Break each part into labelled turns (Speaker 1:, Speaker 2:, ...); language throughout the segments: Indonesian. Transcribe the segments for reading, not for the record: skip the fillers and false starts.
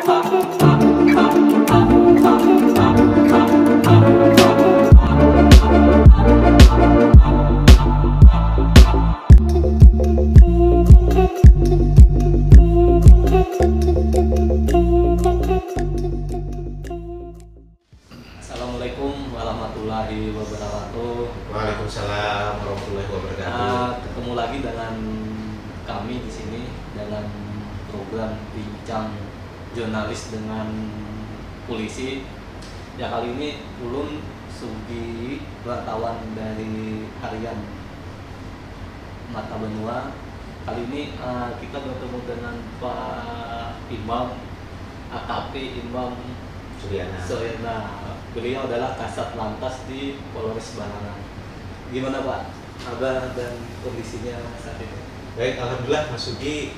Speaker 1: Assalamualaikum warahmatullahi wabarakatuh.
Speaker 2: Waalaikumsalam warahmatullahi wabarakatuh.
Speaker 1: Ketemu lagi dengan kami di sini dalam program bincang jurnalis dengan polisi. Ya, kali ini Ulun Sugi, wartawan dari harian Mata Benua. Kali ini kita bertemu dengan Pak Imam AKP Imam Suryana. Beliau adalah Kasat Lantas di Polres Barangan. Gimana Pak kabar dan kondisinya saat ini?
Speaker 2: Baik, alhamdulillah Mas Sugi,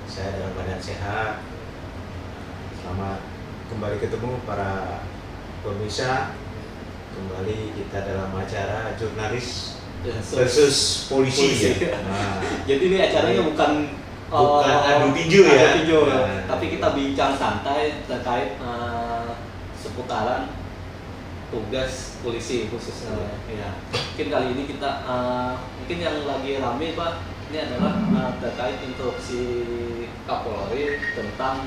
Speaker 2: saya dalam keadaan sehat. Selamat kembali ketemu para pemirsa. Kembali kita dalam acara jurnalis versus polisi. Ya. Nah,
Speaker 1: jadi ini acaranya bukan
Speaker 2: adu tinju ya.
Speaker 1: Nah, tapi kita bincang santai terkait seputaran tugas polisi khususnya. Ya. Mungkin kali ini kita mungkin yang lagi rame Pak, ini adalah terkait instruksi Kapolri tentang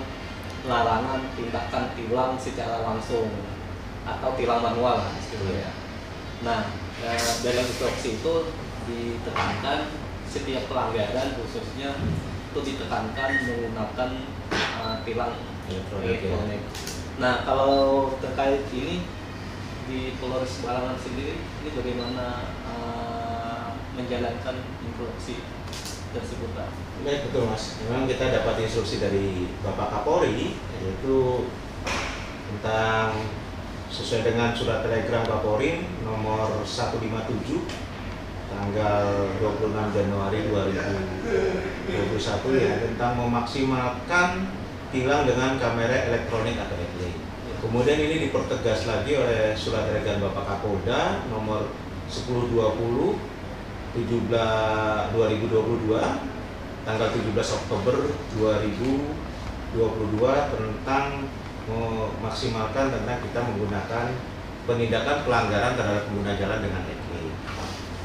Speaker 1: larangan tindakan tilang secara langsung atau tilang manual istilahnya. Nah, dalam instruksi itu ditekankan setiap pelanggaran khususnya itu ditekankan menggunakan tilang elektronik. Nah, kalau terkait ini di Polres Barangan sendiri, ini bagaimana menjalankan instruksi tersebut Pak?
Speaker 2: Baik, betul Mas. Memang kita dapat instruksi dari Bapak Kapolri, yaitu tentang sesuai dengan surat telegram Kapolri nomor 157 tanggal 26 Januari 2021 ya, tentang memaksimalkan tilang dengan kamera elektronik atau ETL. Kemudian ini dipertegas lagi oleh surat telegram Bapak Kapolda nomor 1020 2022 tanggal 17 Oktober 2022 tentang memaksimalkan tentang kita menggunakan penindakan pelanggaran terhadap pengguna jalan dengan ETL.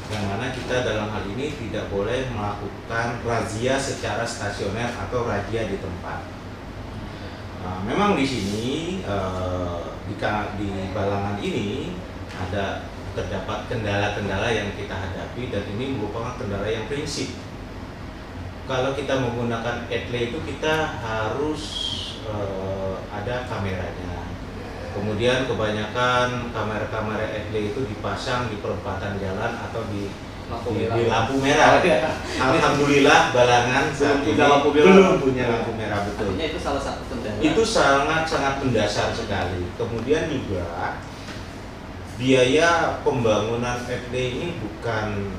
Speaker 2: Yang mana kita dalam hal ini tidak boleh melakukan razia secara stasioner atau razia di tempat. Nah, memang di sini di Balangan ini terdapat kendala-kendala yang kita hadapi, dan ini merupakan kendala yang prinsip. Kalau kita menggunakan ETL itu kita harus ada kameranya. Kemudian kebanyakan kamera-kamera ETL itu dipasang di perempatan jalan atau di lampu merah. Alhamdulillah Balangan saat ini belum punya lampu merah, betul.
Speaker 1: Artinya itu salah satu kendala.
Speaker 2: Itu sangat mendasar sekali. Kemudian juga biaya pembangunan ETL ini bukan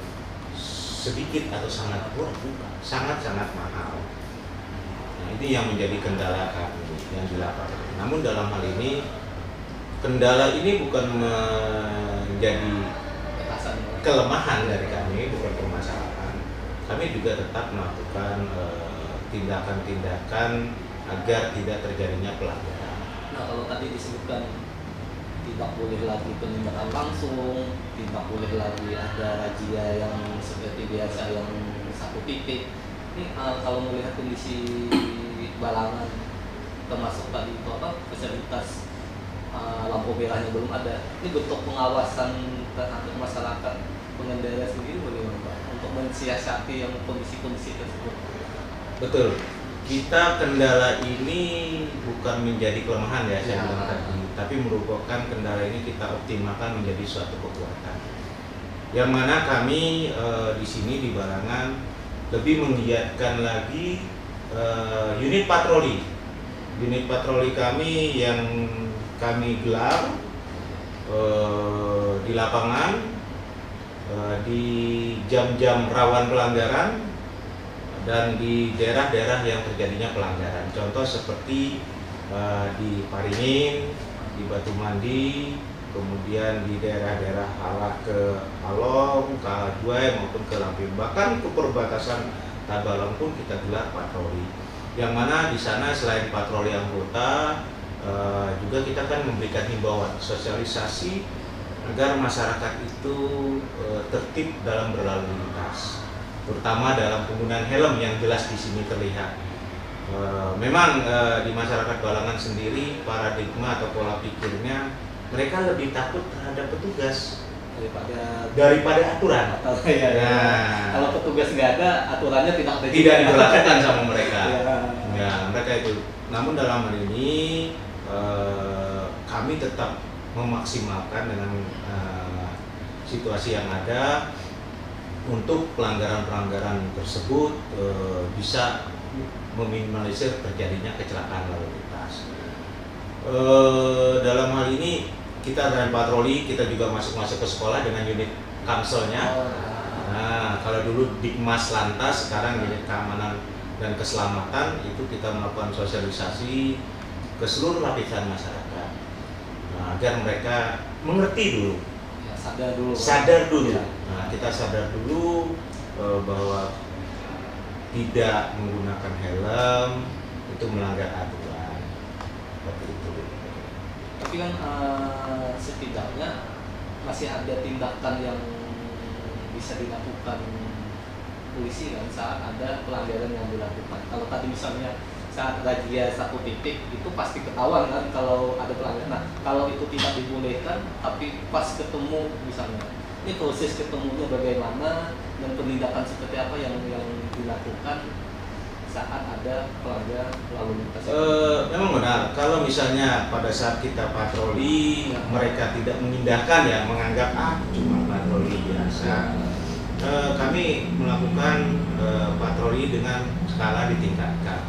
Speaker 2: sedikit atau sangat murah, bukan, sangat mahal. Nah, ini yang menjadi kendala kami yang di lapangan. Namun dalam hal ini kendala ini bukan menjadi kelemahan dari kami, bukan permasalahan. Kami juga tetap melakukan tindakan-tindakan agar tidak terjadinya pelanggaran.
Speaker 1: Nah, kalau tadi disebutkan tidak boleh lagi penindakan langsung, tidak boleh lagi ada razia yang seperti biasa yang satu titik. Ini kalau melihat kondisi Balangan, termasuk tadi itu fasilitas lampu merahnya belum ada. Ini bentuk pengawasan terhadap masyarakat pengendara sendiri bagaimana Pak untuk mensiasati yang kondisi-kondisi tersebut?
Speaker 2: Betul. Kita kendala ini bukan menjadi kelemahan ya, saya bilang tadi, tapi merupakan kendala ini kita optimalkan menjadi suatu kekuatan. Yang mana kami di sini di Barangan lebih menggiatkan lagi unit patroli. Unit patroli kami yang kami gelar di lapangan di jam-jam rawan pelanggaran dan di daerah-daerah yang terjadinya pelanggaran. Contoh seperti di Paringin, di Batu Mandi, kemudian di daerah-daerah arah ke Halong, ke Ajuai maupun ke Lampir. Bahkan ke perbatasan Tabalong pun kita gelar patroli. yang mana di sana selain patroli anggota juga kita kan memberikan himbauan sosialisasi agar masyarakat itu tertib dalam berlalu lintas, terutama dalam penggunaan helm yang jelas di sini terlihat. Memang di masyarakat Balangan sendiri paradigma atau pola pikirnya mereka lebih takut terhadap petugas daripada aturan.
Speaker 1: Ya. Nah, kalau petugas nggak ada, aturannya tidak
Speaker 2: diberlakukan sama mereka. Ya, mereka itu. Namun dalam hal ini kami tetap memaksimalkan dengan situasi yang ada untuk pelanggaran-pelanggaran tersebut bisa meminimalisir terjadinya kecelakaan lalu lintas. Dalam hal ini kita dari patroli, kita juga masuk ke sekolah dengan unit kamselnya. Nah, kalau dulu Dikmas Lantas, sekarang unit keamanan dan keselamatan, itu kita melakukan sosialisasi ke seluruh lapisan masyarakat, agar mereka mengerti dulu,
Speaker 1: ya, sadar dulu.
Speaker 2: Ya. Nah, kita sadar dulu bahwa tidak menggunakan helm itu melanggar aturan, seperti itu.
Speaker 1: Tapi kan setidaknya masih ada tindakan yang bisa dilakukan polisi kan saat ada pelanggaran yang dilakukan. Kalau tadi misalnya saat razia satu titik itu pasti ketahuan kan kalau ada pelanggaran. Nah, kalau itu tidak dibolehkan tapi pas ketemu misalnya, ini proses ketemunya bagaimana dan penindakan seperti apa yang dilakukan saat ada pelanggar lalu lintas?
Speaker 2: Memang benar, kalau misalnya pada saat kita patroli mereka tidak mengindahkan ya, menganggap cuma patroli biasa, kami melakukan patroli dengan skala ditingkatkan.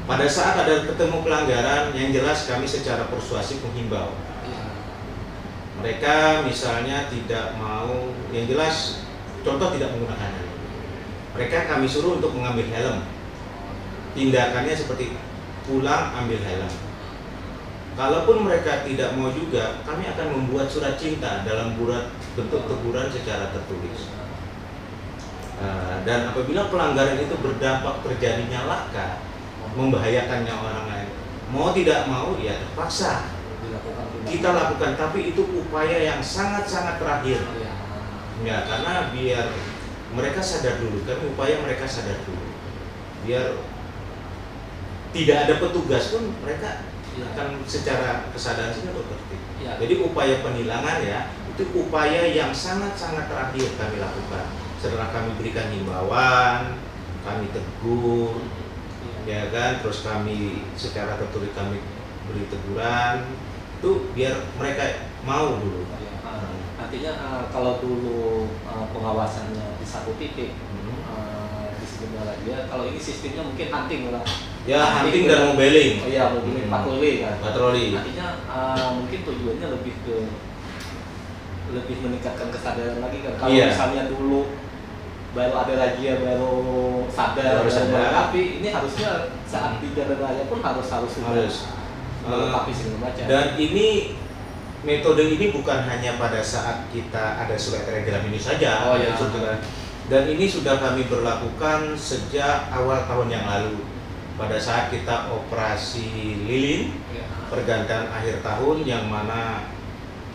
Speaker 2: Pada saat ada ketemu pelanggaran, yang jelas kami secara persuasif menghimbau. Mereka misalnya tidak mau, yang jelas contoh tidak menggunakan helm, mereka kami suruh untuk mengambil helm. Tindakannya seperti pulang ambil helm. Kalaupun mereka tidak mau juga, kami akan membuat surat cinta dalam bentuk teguran secara tertulis. Dan apabila pelanggaran itu berdampak terjadinya laka, membahayakan nyawa orang lain, mau tidak mau ya terpaksa kita lakukan, tapi itu upaya yang sangat-sangat terakhir. Ya, karena biar mereka sadar dulu, kan upaya mereka sadar dulu. Biar tidak ada petugas pun mereka akan secara kesadaran sih tertib. Jadi upaya penilangan ya, itu upaya yang sangat-sangat terakhir kami lakukan. Setelah kami berikan himbauan, kami tegur, ya kan, terus kami secara tertulis kami beri teguran, itu biar mereka mau dulu.
Speaker 1: Artinya kalau dulu pengawasannya di satu titik di sebenarnya dia, kalau ini sistemnya mungkin hunting lah.
Speaker 2: Ya, hunting dan mobiling.
Speaker 1: Oh iya, mobiling patroli kan.
Speaker 2: Patroli.
Speaker 1: Artinya mungkin tujuannya lebih meningkatkan kesadaran lagi kan. Kalau misalnya dulu baru ada razia baru sadar, tapi ini harusnya saat di jalan raya pun harus melengkapi segala macam. Dan
Speaker 2: ini metode ini bukan hanya pada saat kita ada surat telegram ini saja. Dan ini sudah kami berlakukan sejak awal tahun yang lalu. Pada saat kita operasi lilin, pergantian akhir tahun, yang mana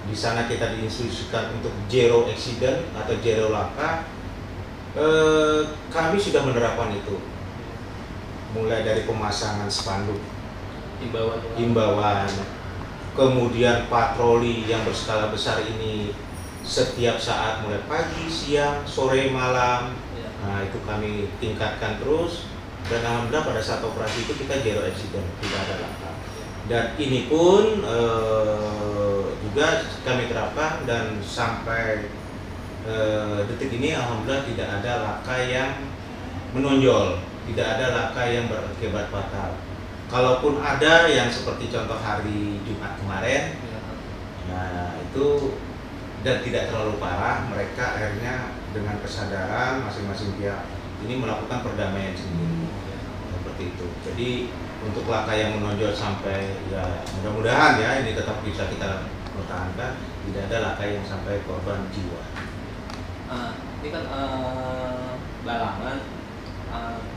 Speaker 2: di sana kita diinstruksikan untuk zero accident atau zero laka. Kami sudah menerapkan itu, mulai dari pemasangan spanduk, himbauan, kemudian patroli yang berskala besar ini setiap saat, mulai pagi, siang, sore, malam. Nah, itu kami tingkatkan terus, dan alhamdulillah pada saat operasi itu kita zero accident, tidak ada laka. Dan ini pun juga kami terapkan, dan sampai detik ini alhamdulillah tidak ada laka yang menonjol, tidak ada laka yang berakibat fatal. Kalaupun ada yang seperti contoh hari Jumat kemarin, nah itu, dan tidak terlalu parah, mereka akhirnya dengan kesadaran masing-masing pihak ini melakukan perdamaian sendiri, seperti itu. Jadi untuk laka yang menonjol sampai, ya mudah-mudahan ya ini tetap bisa kita pertahankan, tidak ada laka yang sampai korban jiwa.
Speaker 1: Ini kan Balangan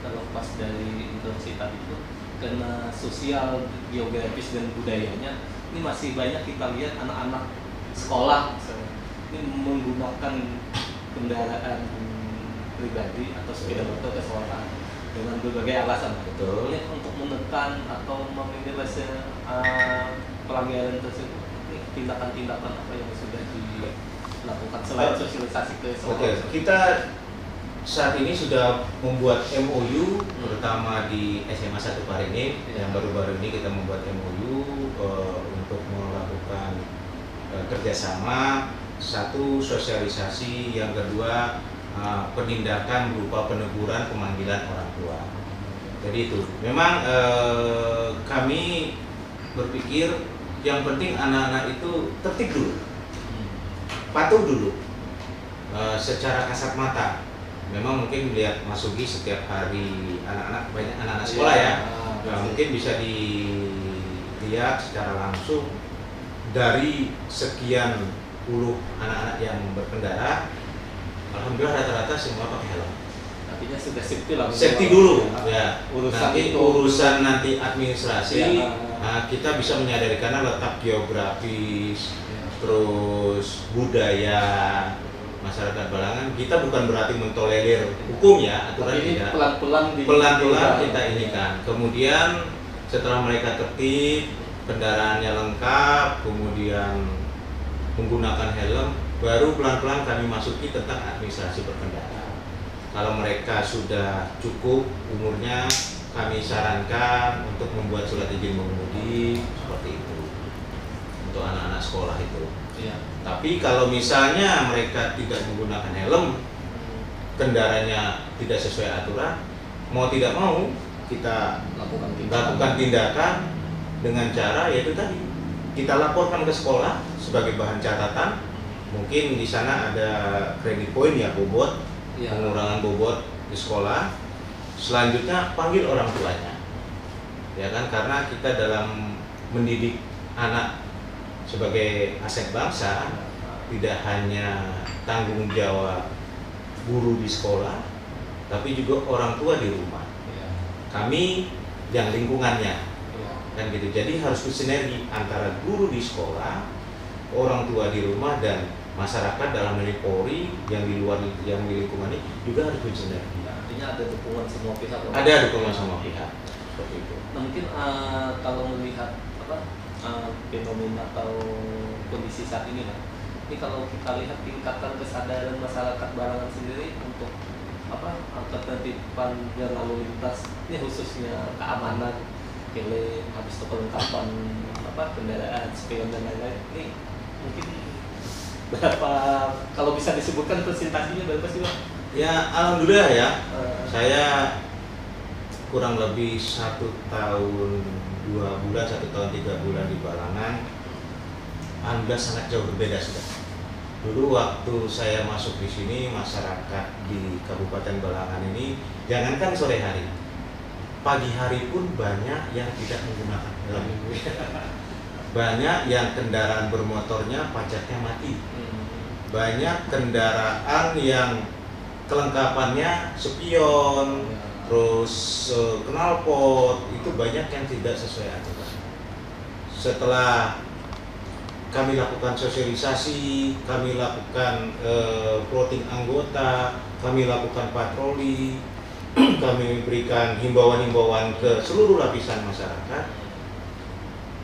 Speaker 1: terlepas dari interaksi tadi itu, karena sosial, geografis dan budayanya ini masih banyak kita lihat anak-anak sekolah misalnya, ini menggunakan kendaraan pribadi atau sepeda motor ke sekolah dengan berbagai alasan.
Speaker 2: Betul.
Speaker 1: Ini untuk menekan atau meminimalisir pelanggaran tersebut. Ini tindakan-tindakan apa yang sudah dilakukan selain sosialisasi ke sekolah?
Speaker 2: Oke, kita saat ini sudah membuat MOU, terutama di SMA 1 Parinip, yang baru-baru ini kita membuat MOU untuk melakukan kerjasama. Satu, sosialisasi, yang kedua penindakan berupa peneguran, pemanggilan orang tua. Jadi itu memang kami berpikir yang penting anak-anak itu tertib dulu, patuh dulu, secara kasat mata. Memang mungkin melihat Mas Sugi setiap hari anak-anak, banyak anak-anak sekolah ya, mungkin bisa dilihat secara langsung dari sekian puluh anak-anak yang berkendara, alhamdulillah rata-rata semua pakai helm.
Speaker 1: Artinya sudah safety lah.
Speaker 2: Safety dulu, ya.
Speaker 1: Urusan
Speaker 2: nanti
Speaker 1: itu.
Speaker 2: urusan nanti administrasi,
Speaker 1: Ya.
Speaker 2: kita bisa menyadari karena letak geografis, terus budaya masyarakat Balangan. Kita bukan berarti mentolerir hukum ya, aturan
Speaker 1: tapi ini
Speaker 2: tidak.
Speaker 1: pelan-pelan
Speaker 2: Kita ini kan. Kemudian setelah mereka tertib, kendaraannya lengkap, kemudian menggunakan helm, baru pelan-pelan kami masuki tentang administrasi berkendara. Kalau mereka sudah cukup umurnya, kami sarankan untuk membuat surat izin mengemudi seperti itu untuk anak-anak sekolah itu.
Speaker 1: Ya.
Speaker 2: Tapi kalau misalnya mereka tidak menggunakan helm, kendaraannya tidak sesuai aturan, mau tidak mau kita lakukan tindakan dengan cara yaitu tadi kita laporkan ke sekolah sebagai bahan catatan. Mungkin di sana ada kredit poin ya, bobot, pengurangan bobot di sekolah. Selanjutnya panggil orang tuanya, ya kan, karena kita dalam mendidik anak sebagai aset bangsa tidak hanya tanggung jawab guru di sekolah, tapi juga orang tua di rumah. Kami yang lingkungannya. Kan gitu. Jadi harus bersinergi antara guru di sekolah, orang tua di rumah, dan masyarakat dalam hal Polri yang di luar, yang di lingkungan ini juga harus bersinergi.
Speaker 1: Artinya ada dukungan semua pihak.
Speaker 2: Ada dukungan semua pihak. Seperti itu.
Speaker 1: Nah, mungkin kalau melihat fenomena atau kondisi saat ini lah, ini kalau kita lihat tingkatan kesadaran masyarakat Balangan sendiri untuk ketertiban dan lalu lintas, ini khususnya keamanan, habis itu kelengkapan kendaraan, spion dan lain-lain, ini mungkin berapa, kalau bisa disebutkan presentasinya berapa sih Bang?
Speaker 2: Ya alhamdulillah ya, saya kurang lebih 1 tahun 2 bulan, 1 tahun 3 bulan di Balangan, alhamdulillah sangat jauh berbeda sudah. Dulu waktu saya masuk di sini, masyarakat di Kabupaten Balangan ini, jangankan sore hari, pagi hari pun banyak yang tidak menggunakan helm. Banyak yang kendaraan bermotornya pajaknya mati. Banyak kendaraan yang kelengkapannya spion, terus knalpot, itu banyak yang tidak sesuai aturan. Setelah kami lakukan sosialisasi, kami lakukan plotting anggota, kami lakukan patroli, kami berikan himbauan-himbauan ke seluruh lapisan masyarakat.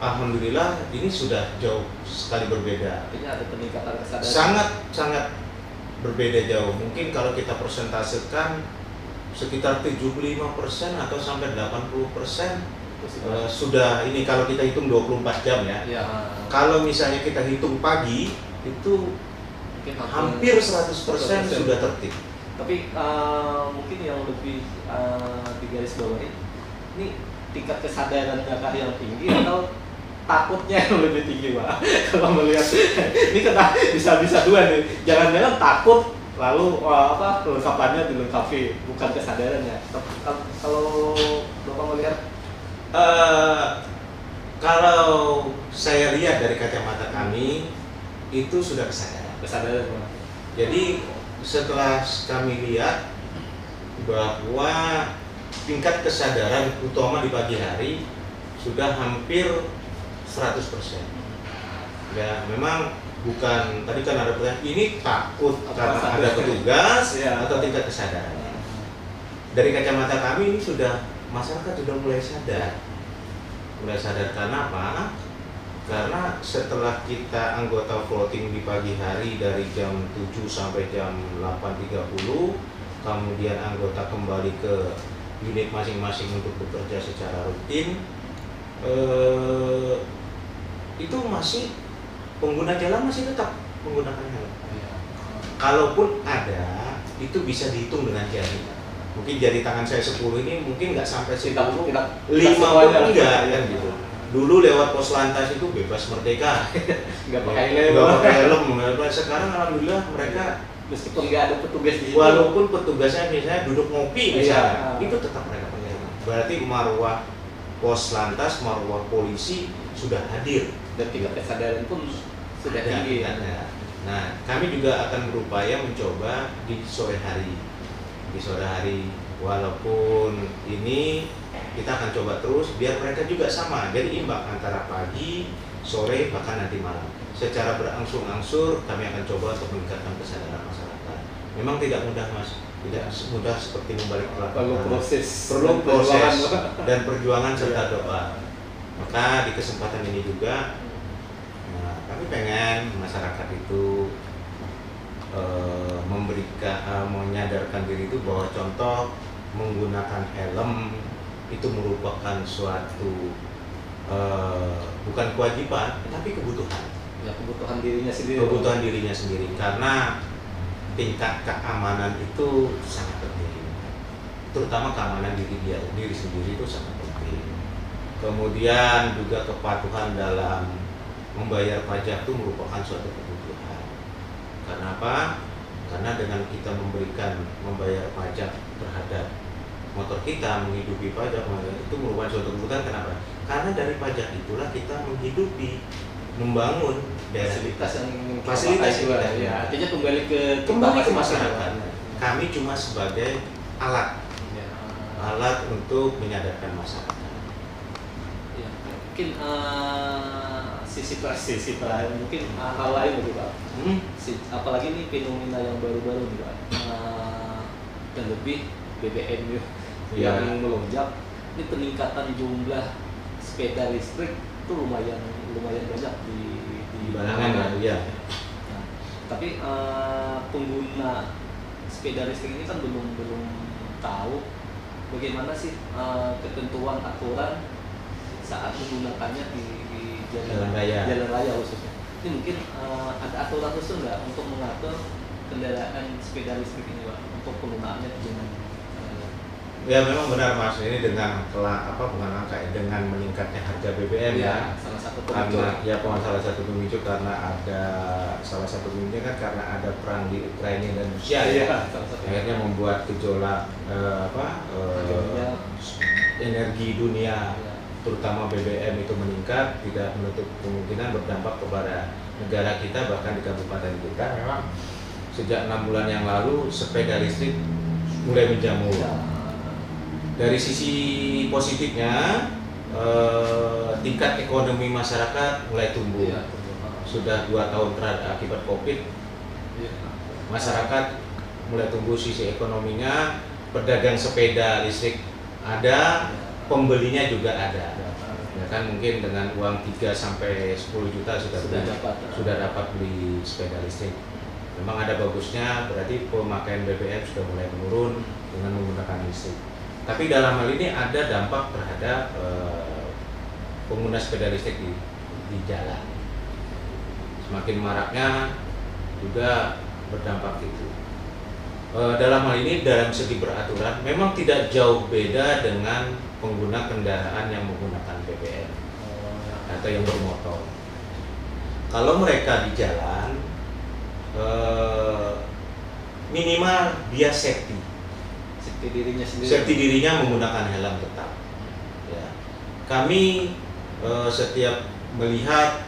Speaker 2: Alhamdulillah ini sudah jauh sekali berbeda.
Speaker 1: Artinya ada peningkatan kesadaran.
Speaker 2: Sangat berbeda jauh. Mungkin kalau kita persentasekan sekitar 75% atau sampai 80% sudah ini kalau kita hitung 24 jam ya. Kalau misalnya kita hitung pagi itu mungkin hampir 100% sudah tertib. Tapi
Speaker 1: mungkin yang lebih digaris bawahi, ini tingkat kesadaran kakak yang tinggi atau takutnya yang lebih tinggi Pak? Kalau melihat ini kena bisa dua nih, jangan-jangan takut lalu kelengkapannya dilengkapi, bukan kesadarannya. Kalau Bapak melihat,
Speaker 2: kalau saya lihat dari kacamata kami itu sudah kesadaran Pak.
Speaker 1: Jadi
Speaker 2: setelah kami lihat bahwa tingkat kesadaran utama di pagi hari sudah hampir 100%. Ya, memang bukan, tadi kan ada pertanyaan, ini takut karena ada petugas atau tingkat kesadarannya. Dari kacamata kami ini sudah, masyarakat sudah mulai sadar. Mulai sadar karena apa? Karena setelah kita anggota floating di pagi hari dari jam 7 sampai jam 8.30, kemudian anggota kembali ke unit masing-masing untuk bekerja secara rutin, itu masih pengguna jalan masih tetap menggunakan helm. Kalaupun ada, itu bisa dihitung dengan jari. Mungkin jari tangan saya 10 ini mungkin nggak sampai 10, 5 pun enggak kan gitu. Dulu lewat pos lantas itu bebas merdeka,
Speaker 1: nggak pakai helm.
Speaker 2: Sekarang alhamdulillah mereka
Speaker 1: meskipun nggak ada petugas di situ,
Speaker 2: walaupun petugasnya misalnya duduk ngopi misalnya, itu tetap mereka pakai helm. Berarti marwah pos lantas, marwah polisi sudah hadir
Speaker 1: dan tingkat kesadaran pun sudah tinggi.
Speaker 2: Nah, kami juga akan berupaya mencoba di sore hari. Di sore hari, walaupun ini kita akan coba terus biar mereka juga sama, jadi imbang antara pagi, sore, bahkan nanti malam. Secara berangsur-angsur kami akan coba untuk meningkatkan kesadaran masyarakat. Memang tidak mudah, Mas, tidak mudah seperti membalik telapak tangan. Perlu proses dan perjuangan serta doa. Maka di kesempatan ini juga kami pengen masyarakat itu menyadarkan diri itu bahwa contoh menggunakan helm itu merupakan suatu bukan kewajiban tapi kebutuhan.
Speaker 1: Ya, kebutuhan dirinya sendiri.
Speaker 2: Kebutuhan dirinya sendiri karena tingkat keamanan itu sangat penting. Terutama keamanan diri sendiri itu sangat penting. Kemudian juga kepatuhan dalam membayar pajak itu merupakan suatu kebutuhan. Karena apa? Karena dengan kita membayar pajak terhadap motor kita, menghidupi pajak itu merupakan suatu kebutuhan. Kenapa? Karena dari pajak itulah kita menghidupi, membangun fasilitas yang kita.
Speaker 1: Ya, artinya kembali ke
Speaker 2: masyarakat. Kami cuma sebagai alat untuk menyadarkan masyarakat.
Speaker 1: Ya, mungkin sisi lain mungkin hal lain begitu Pak. Apalagi ini fenomena yang baru-baru nih Pak. Dan lebih BBM yang melonjak. Ini peningkatan jumlah sepeda listrik itu lumayan banyak di
Speaker 2: Balangan ya.
Speaker 1: Nah, tapi pengguna sepeda listrik ini kan belum tahu bagaimana sih ketentuan aturan saat menggunakannya di jalan raya khususnya. Ini mungkin ada aturan khusus nggak untuk mengatur kendaraan sepeda listrik ini Pak untuk penggunaannya di jalan?
Speaker 2: Ya memang benar Mas, ini dengan dengan meningkatnya harga BBM ya
Speaker 1: salah satu pemicu.
Speaker 2: Salah satu pemicu karena karena ada perang di Ukraina dan Rusia akhirnya membuat gejolak energi dunia terutama BBM itu meningkat, tidak menutup kemungkinan berdampak kepada negara kita, bahkan di kabupaten kita. Memang sejak 6 bulan yang lalu sepeda listrik mulai menjamur. Dari sisi positifnya, tingkat ekonomi masyarakat mulai tumbuh. Sudah 2 tahun terakhir akibat COVID, masyarakat mulai tumbuh sisi ekonominya, pedagang sepeda listrik ada, pembelinya juga ada. Ya kan, mungkin dengan uang 3 sampai 10 juta sudah dapat beli sepeda listrik. Memang ada bagusnya, berarti pemakaian BBM sudah mulai menurun dengan menggunakan listrik. Tapi dalam hal ini ada dampak terhadap pengguna sepeda listrik di jalan. Semakin maraknya juga berdampak itu. Dalam hal ini dalam segi peraturan memang tidak jauh beda dengan pengguna kendaraan yang menggunakan BBM atau yang bermotor. Kalau mereka di jalan minimal dia safety dirinya menggunakan helm tetap. Ya. Kami setiap melihat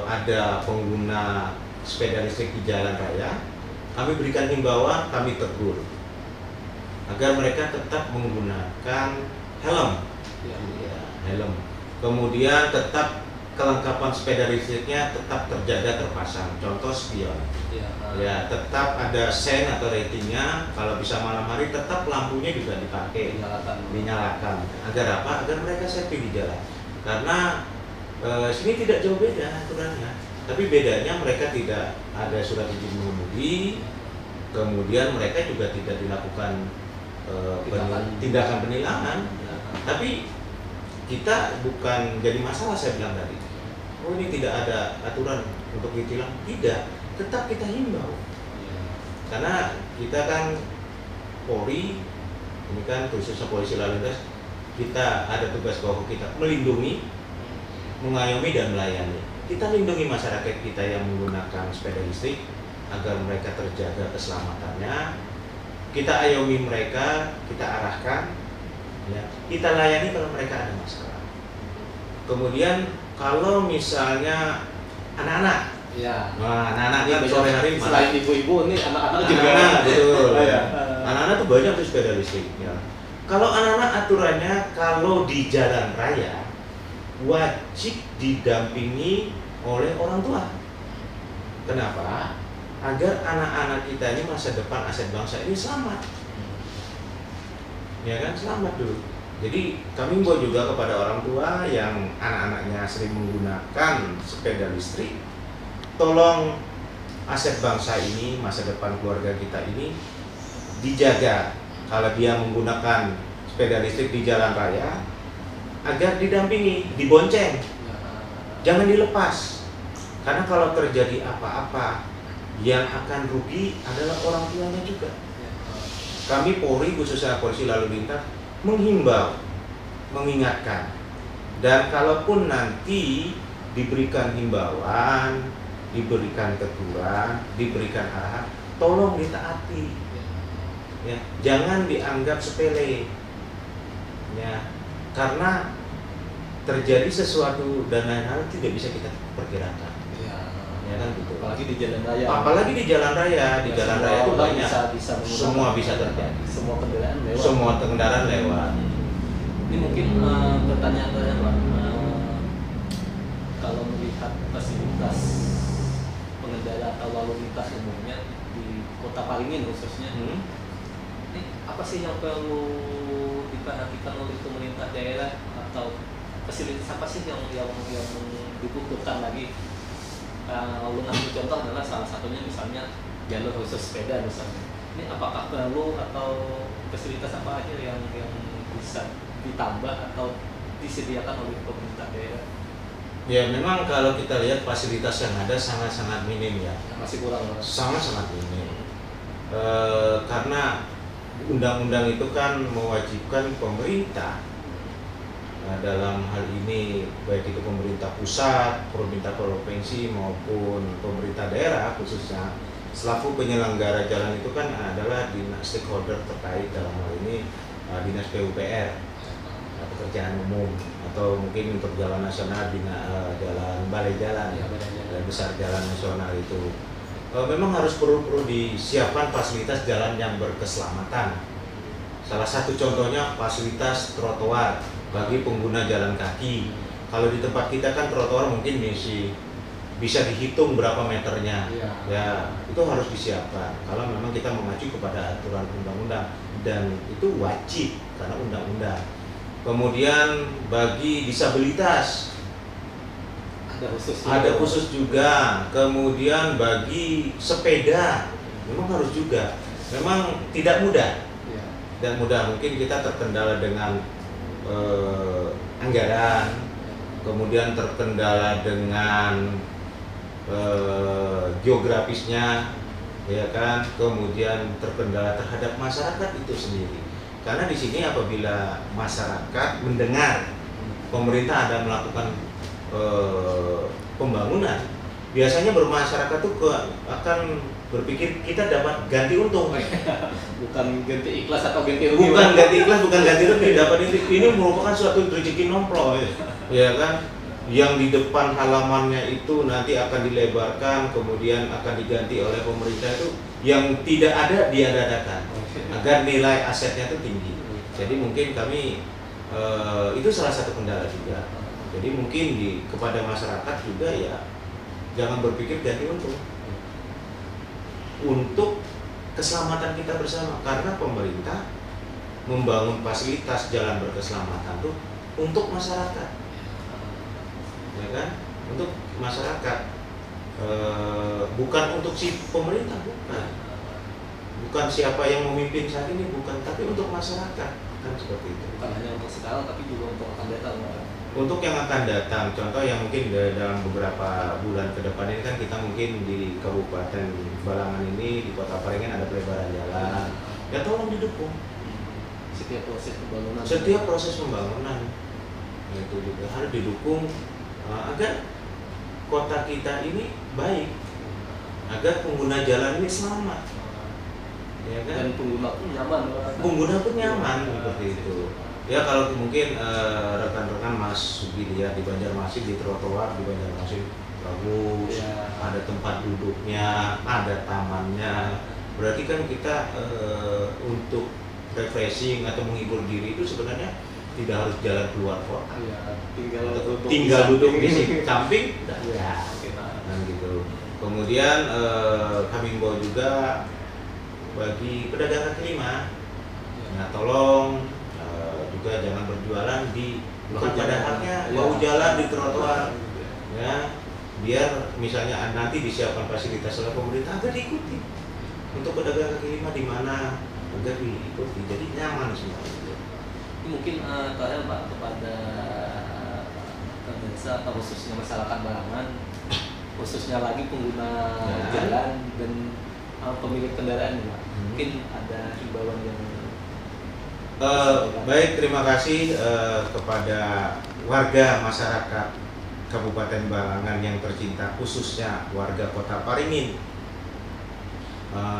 Speaker 2: ada pengguna sepeda listrik di jalan raya, kami berikan himbauan, kami tegur. agar mereka tetap menggunakan helm.
Speaker 1: Ya.
Speaker 2: Ya, helm. Kemudian tetap kelengkapan sepeda listriknya tetap terjaga terpasang. Contoh spion.
Speaker 1: Ya.
Speaker 2: Ya, tetap ada sen atau ratingnya. Kalau bisa malam hari tetap lampunya juga dipakai, dinyalakan. Agar apa? Agar mereka safety di jalan. Karena sini tidak jauh beda aturannya. Tapi bedanya mereka tidak ada surat izin mengemudi. Kemudian mereka juga tidak dilakukan tindakan penilangan.
Speaker 1: Ya.
Speaker 2: Tapi kita bukan jadi masalah, saya bilang tadi. Oh, ini tidak ada aturan untuk ditilang. Tidak, tetap kita himbau.
Speaker 1: Ya.
Speaker 2: Karena kita kan Polri, ini kan khususnya polisi lalu lintas, kita ada tugas pokok kita melindungi, mengayomi dan melayani. Kita lindungi masyarakat kita yang menggunakan sepeda listrik agar mereka terjaga keselamatannya. Kita ayomi mereka, kita arahkan, ya. Kita layani kalau mereka ada masalah. Kemudian kalau misalnya anak-anak,
Speaker 1: Ya.
Speaker 2: nah, anak-anak
Speaker 1: Ini
Speaker 2: kan
Speaker 1: banyak,
Speaker 2: sore hari
Speaker 1: selain ibu-ibu ini anak-anak juga.
Speaker 2: anak-anak, betul.
Speaker 1: Ya.
Speaker 2: Anak-anak tuh banyak tuh sepeda listrik. Ya. Kalau anak-anak aturannya kalau di jalan raya wajib didampingi oleh orang tua. Kenapa? Agar anak-anak kita ini masa depan aset bangsa ini selamat. Ya kan, selamat dulu. Jadi kami himbau juga kepada orang tua yang anak-anaknya sering menggunakan sepeda listrik, tolong aset bangsa ini, masa depan keluarga kita ini dijaga. Kalau dia menggunakan sepeda listrik di jalan raya, agar didampingi, dibonceng, jangan dilepas. Karena kalau terjadi apa-apa, yang akan rugi adalah orang tuanya juga. Kami Polri, khususnya polisi lalu lintas, menghimbau, mengingatkan, dan kalaupun nanti diberikan himbauan, diberikan teguran, diberikan arahan, tolong ditaati, ya, jangan dianggap sepele, ya, karena terjadi sesuatu dan lain-lain tidak bisa kita perkirakan. Ya kan gitu.
Speaker 1: Apalagi di jalan raya.
Speaker 2: Apalagi di jalan raya, di
Speaker 1: Ya,
Speaker 2: jalan raya itu banyak.
Speaker 1: bisa
Speaker 2: Semua bisa terjadi.
Speaker 1: Semua kendaraan lewat.
Speaker 2: Semua kendaraan lewat.
Speaker 1: Ini mungkin pertanyaan-pertanyaan Pak. Kalau melihat fasilitas pengendara atau lalu lintas umumnya di Kota Palingin khususnya, ini apa sih yang perlu diperhatikan oleh pemerintah daerah atau fasilitas apa sih yang dibutuhkan lagi? Lalu ngambil contoh adalah salah satunya misalnya jalur khusus sepeda misalnya. Ini apakah perlu atau fasilitas apa aja yang bisa ditambah atau disediakan oleh pemerintah daerah?
Speaker 2: Ya memang kalau kita lihat fasilitas yang ada sangat-sangat minim ya.
Speaker 1: Masih kurang.
Speaker 2: Sangat-sangat minim. Karena undang-undang itu kan mewajibkan pemerintah. Nah, dalam hal ini baik itu pemerintah pusat, pemerintah provinsi maupun pemerintah daerah khususnya selaku penyelenggara jalan itu kan adalah dinas stakeholder terkait dalam hal ini dinas PUPR, pekerjaan umum, atau mungkin untuk jalan nasional jalan balai jalan, balai besar jalan nasional itu memang harus perlu disiapkan fasilitas jalan yang berkeselamatan. Salah satu contohnya fasilitas trotoar bagi pengguna jalan kaki. Kalau di tempat kita kan trotoar mungkin bisa dihitung berapa meternya. Ya, itu harus disiapkan. Kalau memang kita mengacu kepada aturan undang-undang dan itu wajib karena undang-undang. Kemudian bagi disabilitas ada khusus juga. Kemudian bagi sepeda memang harus juga. Memang tidak mudah. Tidak mudah. Mungkin kita terkendala dengan anggaran, kemudian terkendala dengan geografisnya, ya kan, kemudian terkendala terhadap masyarakat itu sendiri. Karena di sini apabila masyarakat mendengar pemerintah ada melakukan pembangunan, biasanya bermasyarakat tuh akan berpikir kita dapat ganti untung.
Speaker 1: Bukan ganti ikhlas atau ganti rugi.
Speaker 2: Bukan ganti ikhlas, bukan ganti rugi, dapat ini merupakan suatu rezeki nomplok, ya kan? yang di depan halamannya itu nanti akan dilebarkan, kemudian akan diganti oleh pemerintah, itu yang tidak ada diadakan agar nilai asetnya itu tinggi. Jadi mungkin kami itu salah satu kendala juga. Jadi mungkin kepada masyarakat juga ya jangan berpikir ganti untung untuk keselamatan kita bersama, karena pemerintah membangun fasilitas jalan berkeselamatan tuh untuk masyarakat, ya kan, untuk masyarakat, bukan untuk si pemerintah, bukan siapa yang memimpin saat ini, bukan, tapi untuk masyarakat, kan seperti itu.
Speaker 1: Bukan hanya untuk sekarang tapi juga untuk akan datang.
Speaker 2: Untuk yang akan datang, contoh yang mungkin dalam beberapa bulan ke depan ini kan kita mungkin di Kabupaten Balangan ini, di Kota Paringin ada pelebaran jalan, ya tolong didukung.
Speaker 1: Setiap proses pembangunan.
Speaker 2: Setiap proses pembangunan itu juga harus didukung agar kota kita ini baik, agar pengguna jalan ini selamat, ya kan?
Speaker 1: Dan pengguna pun nyaman.
Speaker 2: Pengguna pun nyaman seperti itu. Ya kalau mungkin rekan-rekan Mas Sugi lihat di Banjarmasin, di trotoar di Banjarmasin bagus, ya. Ada tempat duduknya, ada tamannya. Berarti kan kita untuk refreshing atau menghibur diri itu sebenarnya tidak harus jalan keluar kota.
Speaker 1: Ya,
Speaker 2: tinggal duduk di samping, ya, nah, gitu. Kemudian kami himbau juga bagi pedagang kaki lima, nah tolong juga jangan berjualan di bukan padahalnya bau jalan di trotoar, ya, biar misalnya nanti disiapkan fasilitas oleh pemerintah agar diikuti. Untuk pedagang kaki lima di mana agar diikuti, jadi nyaman semua.
Speaker 1: Ini mungkin terakhir Pak kepada desa atau khususnya masyarakat Balangan, khususnya lagi pengguna jalan dan pemilik kendaraan, Pak. Mungkin ada himbauan yang
Speaker 2: baik, terima kasih kepada warga masyarakat Kabupaten Balangan yang tercinta, khususnya warga Kota Paringin.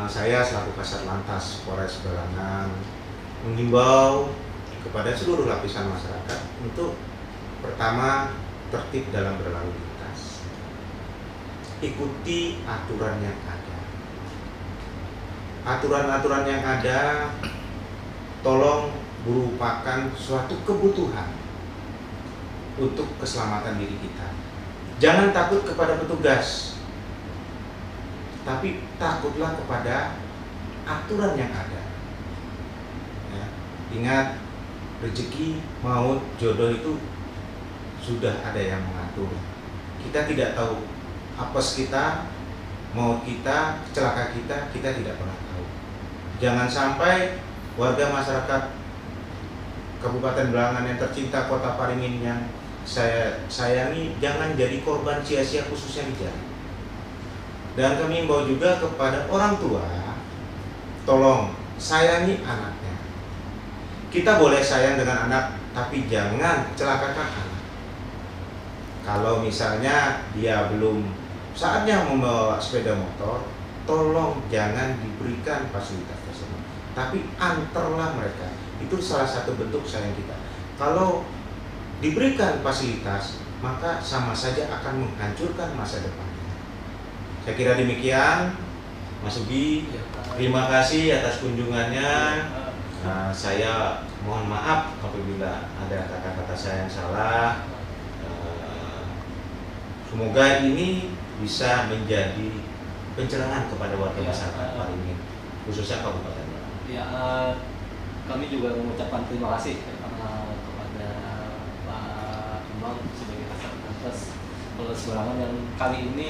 Speaker 2: Saya selaku Kasat Lantas Polres Balangan menghimbau kepada seluruh lapisan masyarakat untuk pertama tertib dalam berlalu lintas, ikuti aturan yang ada. Aturan-aturan yang ada tolong merupakan suatu kebutuhan untuk keselamatan diri kita. Jangan takut kepada petugas, tapi takutlah kepada aturan yang ada. Ya, ingat, rezeki, maut, jodoh itu sudah ada yang mengatur. Kita tidak tahu apes kita, maut kita, celaka kita tidak pernah tahu. Jangan sampai warga masyarakat Kabupaten Balangan yang tercinta, Kota Paringin yang saya sayangi, jangan jadi korban sia-sia khususnya di jalan. Dan kami himbau juga kepada orang tua, tolong sayangi anaknya. Kita boleh sayang dengan anak, tapi jangan celakakan anak. Kalau misalnya dia belum saatnya membawa sepeda motor, tolong jangan diberikan fasilitas tersebut, tapi antarlah mereka. Itu salah satu bentuk sayang kita. Kalau diberikan fasilitas, maka sama saja akan menghancurkan masa depannya. Saya kira demikian, Mas Ugi. Terima kasih atas kunjungannya. Saya mohon maaf apabila ada kata-kata saya yang salah. Semoga ini bisa menjadi pencerahan kepada warga masyarakat Paringin, khususnya Kabupaten Balangan.
Speaker 1: Ya, kami juga mengucapkan terima kasih kepada Pak Imam sebagai Kasat Lantas Polres Balangan yang kali ini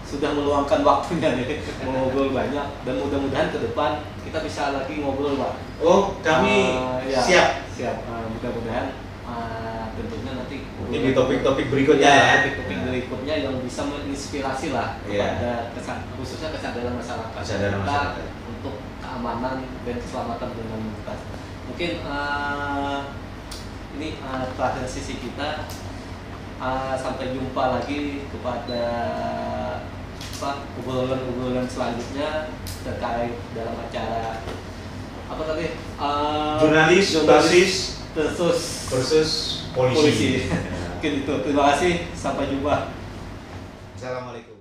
Speaker 1: sudah meluangkan waktunya nih ngobrol banyak, dan mudah-mudahan ke depan kita bisa lagi ngobrol, Pak.
Speaker 2: Oh, kami siap.
Speaker 1: Mudah-mudahan tentunya nanti
Speaker 2: ini topik-topik berikutnya,
Speaker 1: topik-topik berikutnya yang bisa menginspirasi lah kepada khususnya kesadaran masyarakat kita untuk keamanan dan keselamatan berlintas. Mungkin ini terakhir sisi kita. Sampai jumpa lagi kepada obrolan selanjutnya terkait dalam acara apa tadi? Jurnalis versus polisi. mungkin itu. Terima kasih, sampai jumpa.
Speaker 2: Assalamualaikum.